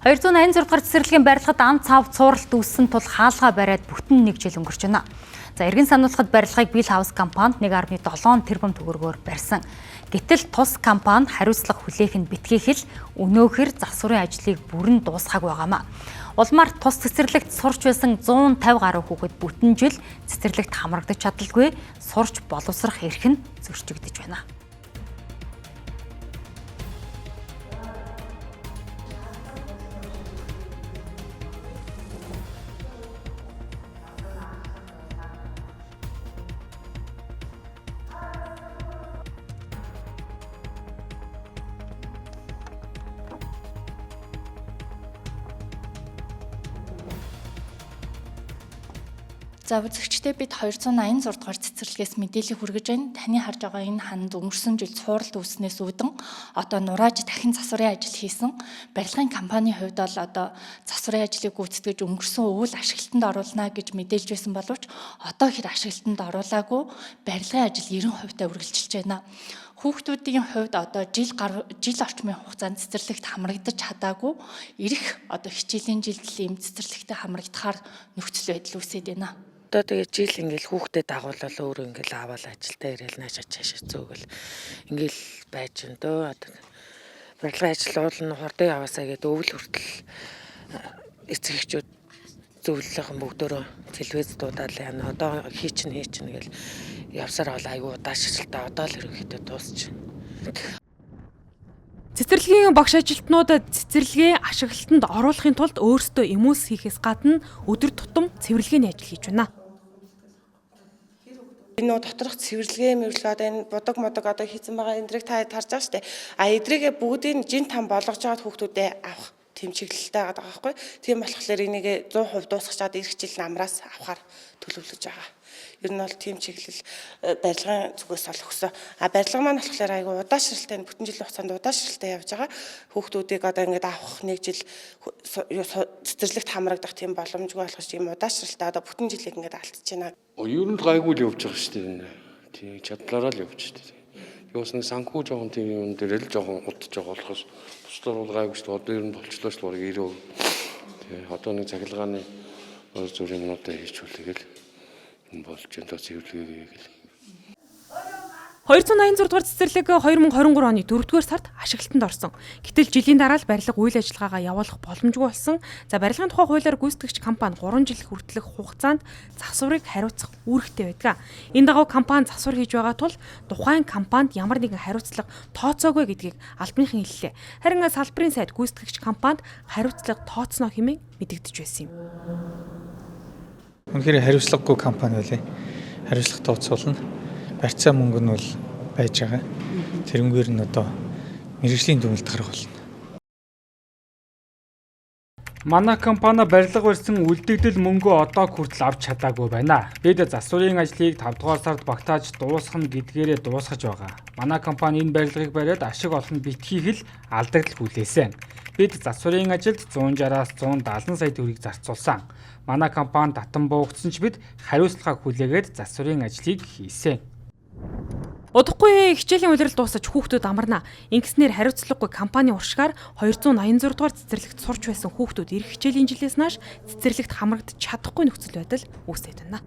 286 дугаар цэцэрлэгийн барилгад ам цав цууралт үүссэн тул хаалгаа бариад бүтэн 1 жил өнгөрч байна. За иргэн сануулгад барилгыг Bill House компанид 1.7 тэрбум төгрөгөөр барьсан. Гэтэл тус компани хариуцлага хүлээх нь битгийхэл өнөөхөр засварын ажлыг бүрэн дуусгаагүй байгаамаа. Улмаар тус цэцэрлэгт сурч байсан 150 гаруй хүүхэд бүтэн жил цэцэрлэгт хамрагдаж чадалгүй сурч боловсрох эрх нь зөрчигдөж байна. За үзэгчдээ бид 286 дугаар цэцэрлэгээс мэдээлэл хүргэж байна. Таны харж байгаа энэ ханд өнгөрсөн жил цууралт үүснээс үүдэн одоо нурааж дахин засварын ажил хийсэн. Барилгын компанийн хувьд бол одоо засварын ажлыг гүйцэтгэж өнгөрсөн өвөл ашиглалтанд оруулна гэж мэдээлж байсан боловч одоо хэр ашиглалтанд оруулаагүй барилгын ажил 90% үргэлжилж байна. Хүүхдүүдийн хувьд одоо жил орчмын хугацаанд цэцэрлэгт хамрагдаж чадаагүй ирэх одоо хичээлийн жилдэл ийм цэцэрлэгтээ хамрагдахаар нөхцөл байдал үүсэж байна. Одоо тэгээ жил ингээл хүүхдэд дагуулал өөрөө ингээл аваад ажилдаа ирээл наашаа цаашаа зөөгөл ингээл байж н дөө одоо барилгын ажил уул нь хордоо яваасаа гэдэг өвөл хүртэл эцэгчүүд зөвлөлийнхэн бүгдөө телевиз дуудаал яана одоо хийчин гэл явсаар бол айгүй удаашралтай одоо л ерөнхийдөө дуусч байна. Цэцэрлэгийн багш ажилтнуудад цэцэрлэгээ ашиглалтанд оруулахын тулд өөрсдөө эмүүлс хийхээс гадна өдөр тутам цэвэрлэгээний ажил хийж байна. Энэ доторх цэвэрлэгээ мөрөлөө одоо энэ будаг модог одоо хийсэн байгаа эндрийг та харж байгаа шүү дээ. Эдрийгээ бүгдийг жин там болгож байгаа хүүхдүүдэд авах тийм чиглэлтэй байгаа байхгүй. Тийм болохоор энийг 100% дуусгачаад ирэх жил намраас авахар төлөвлөж байгаа. Ер нь бол тийм чиглэл барилгын зүгээс ол өгсөн. Барилга маань болохоор айгүй удаашралтай бүтэн жилийн хугацаанд удаашралтай явж байгаа. Хүүхдүүдийг одоо ингээд авах 1 жил цэцэрлэгт хамрагдах тийм боломжгүй болох тийм удаашралтай одоо бүтэн жилийг ингээд алдчихж байна. Ер нь гайгүй л явж байгаа шүү дээ. Тийм чадлаараа л явж шүү дээ. Юус нэг санхүү жоохон тийм юм дээр л жоохон удаж байгаа болохоос бусдаар бол гайгүй шүү дээ. Одоо ер нь болчлоо шүү дээ 90%. Тийм одоо нэг цахилгааны зүрх юмнуудаа хийчихвэл болж энэ цэвэрлэгээ гэл. 286 дугаар цэцэрлэг 2023 оны 4-р сард ашиглалтанд орсон. Гэтэл жилийн дараа л барилга үйл ажиллагаагаа явуулах боломжгүй болсон. За барилгын тухай хуулиар гүйцэтгэгч компани 3 жил хүртэлх хугацаанд засварыг хариуцах үүрэгтэй байдаг. Энэ дагуу компани засвар хийж байгаа тул тухайн компанид ямар нэгэн хариуцлага тооцоогүй гэдгийг албаныхан хэллээ. Харин салбарын сайд гүйцэтгэгч компанид хариуцлага тооцно хэмээн мэдэгдэж байсан юм. Үнэхээр хариуцлагагүй компани байлээ. Хариуцлага тооцоолно. Барьцаа мөнгө нь бол байж байгаа. Тэрнгээр нь одоо мэргэжлийн дүгнэлт гарах болно. Манай компани барилга барьсан үлдэгдэл мөнгөө одоо хүртэл авч чадаагүй байна. Бид засварын ажлыг 5 дугаар сард багтааж дуусгах гэдгээрээ дуусгаж байгаа. Манай компани энэ барилгыг бариад ашиг олох нь битгийхэл алдагдал хүлээсэн. Бид засварын ажилд 160-аас 170 сая төгрөгийг зарцуулсан. Манай компани татан буугдсан ч бид хариуцлага хүлээгээд засварын ажлыг хийсэн. Удахгүй хичээлийн улирал дуусаж хүүхдүүд амарна. Ингэснээр хариуцлагагүй компани уршгаар 286 дугаар цэцэрлэгт сурч байсан хүүхдүүд ирэх хичээлийн жилээс нааш цэцэрлэгт хамрагдаж чадахгүй нөхцөл байдал үүсэж байна.